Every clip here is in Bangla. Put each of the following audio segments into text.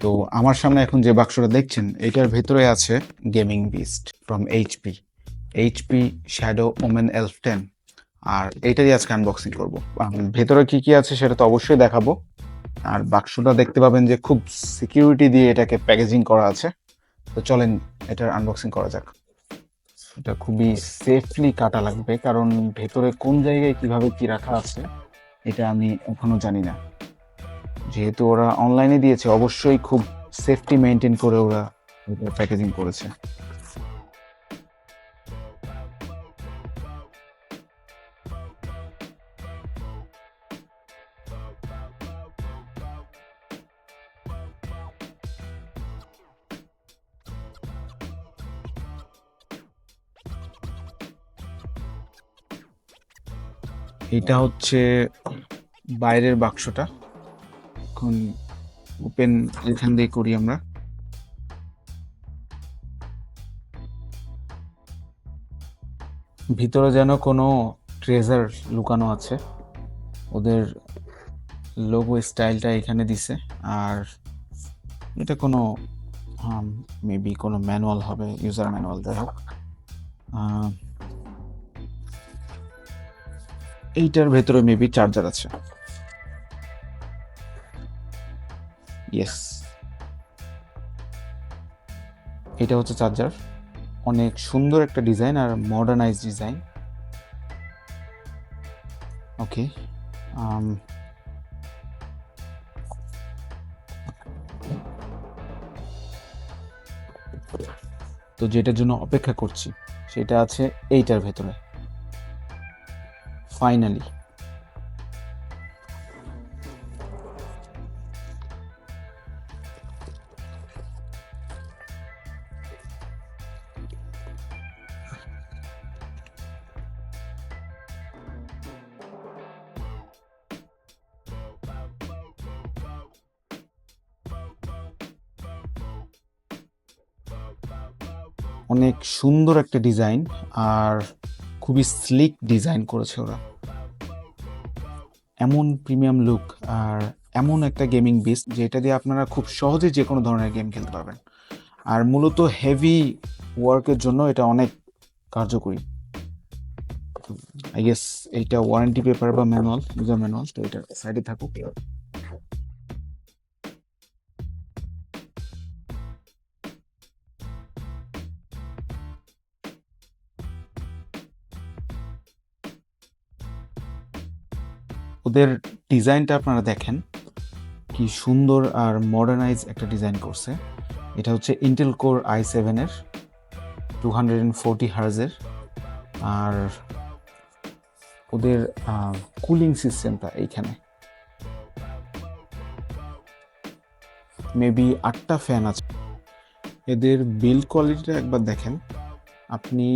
তো আমার সামনে এখন যে বাক্সটা দেখছেন এটার ভেতরে আছে gaming beast from HP, HP shadow women elf 10। আর এইটারই আজকে আনবক্সিং করবো। ভেতরে কি কি আছে সেটা তো অবশ্যই দেখাবো। আর বাক্সটা দেখতে পাবেন যে খুব সিকিউরিটি দিয়ে এটাকে প্যাকেজিং করা আছে। তো চলেন এটার আনবক্সিং করা যাক। এটা খুবই সেফলি কাটা লাগবে, কারণ ভেতরে কোন জায়গায় কিভাবে কি রাখা আছে এটা আমি এখনো জানি না। যেহেতু ওরা অনলাইনে দিয়েছে, অবশ্যই খুব সেফটি মেনটেন করে ওরা প্যাকেজিং করেছে। এটা হচ্ছে বাইরের বাক্সটা। এখন ওপেন এখান দিয়ে করি আমরা। ভিতরে যেন কোনো ট্রেজার লুকানো আছে। ওদের লোগো স্টাইলটা এখানে দিছে। আর এটা কোনো মেবি কোনো ম্যানুয়াল হবে, ইউজার ম্যানুয়াল। যাই হোক, এইটার ভেতরে মেবি চার্জার আছে। ইয়েস, এটা হচ্ছে চার্জার। অনেক সুন্দর একটা ডিজাইন আর মডার্নাইজ ডিজাইন। ওকে, তো যেটার জন্য অপেক্ষা করছি সেটা আছে এইটার ভেতরে। ফাইনালি অনেক সুন্দর একটা ডিজাইন আর খুবই স্লিক ডিজাইন করেছে ওরা। এমন প্রিমিয়াম লুক আর এমন একটা গেমিং বিস্ট যেটা দিয়ে আপনারা খুব সহজে যে কোনো ধরনের গেম খেলতে পারবেন। আর মূলত হেভি ওয়ার্কের জন্য এটা অনেক কার্যকরী। আই গেস এইটা ওয়ারেন্টি পেপার বা ম্যানুয়াল, ইউজার ম্যানুয়াল, তো এটা সাইডে থাকুক। ওদের ডিজাইনটা আপনারা দেখেন কি সুন্দর আর মডার্নাইজ একটা ডিজাইন করছে। এটা হচ্ছে ইন্টেল কোর i7-এর 240 হার্জের। আর ওদের কুলিং সিস্টেমটা এইখানে মেবি 8টা ফ্যান আছে। এদের বিল্ড কোয়ালিটিটা একবার দেখেন, আপনি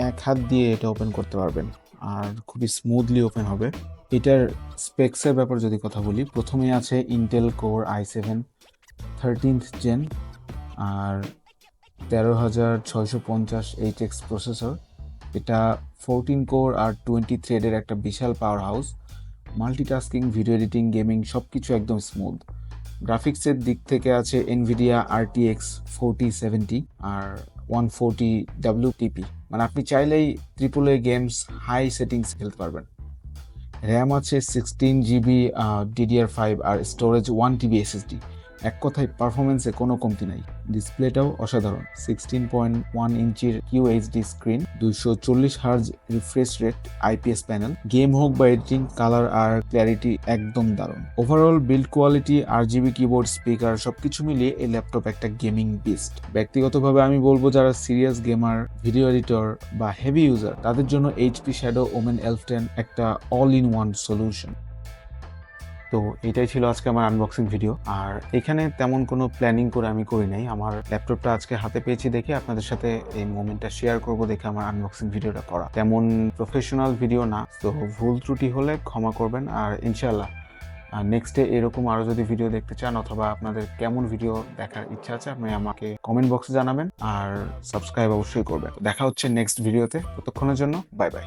এক হাত দিয়ে এটা ওপেন করতে পারবেন আর খুবই স্মুথলি ওপেন হবে। এটার স্পেক্সের ব্যাপার যদি কথা বলি, প্রথমে আছে Intel core i7 13th gen আর 13650 HX প্রসেসর। এটা 14 কোর আর 20 থ্রেডের একটা বিশাল power house. Multitasking, video editing, gaming সব কিছু একদম স্মুথ। গ্রাফিক্সের দিক থেকে আছে NVIDIA RTX 4070 আর 140 WTP, মানে আপনি চাইলেই AAA গেমস হাই সেটিংস খেলতে পারবেন। র্যাম আছে 16GB DDR5 আর স্টোরেজ 1TB SSD। এক কথায় পারফরমেন্সে কোনো কমতি নাই। ডিসপ্লেটাও অসাধারণ, 16.1 ইঞ্চির QHD screen, 240 hertz refresh rate, IPS panel. Game হোক বা এডিটিং, কালার আর ক্ল্যারিটি একদম দারুণ। Overall build quality, RGB keyboard, speaker সবকিছু মিলিয়ে এই ল্যাপটপ একটা গেমিং বিস্ট। ব্যক্তিগতভাবে আমি বলবো যারা সিরিয়াস গেমার, ভিডিও এডিটর বা হেভি ইউজার তাদের জন্য এইচপি শ্যাডো ওমেন এলফ 10 একটা অল ইন ওয়ান সলিউশন। তো এটাই ছিল আজকে আমার আনবক্সিং ভিডিও। আর এখানে তেমন কোনো প্ল্যানিং করে আমি করি নাই। আমার ল্যাপটপটা আজকে হাতে পেয়েছি দেখে আপনাদের সাথে এই মোমেন্টটা শেয়ার করব দেখে আমার আনবক্সিং ভিডিওটা করা। তেমন প্রফেশনাল ভিডিও না, তো ভুল ত্রুটি হলে ক্ষমা করবেন। আর ইনশাল্লাহ নেক্সটে এরকম আরও যদি ভিডিও দেখতে চান অথবা আপনাদের কেমন ভিডিও দেখার ইচ্ছা আছে আপনি আমাকে কমেন্ট বক্সে জানাবেন আর সাবস্ক্রাইব অবশ্যই করবেন। দেখা হচ্ছে নেক্সট ভিডিওতে। ততক্ষণের জন্য বাই বাই।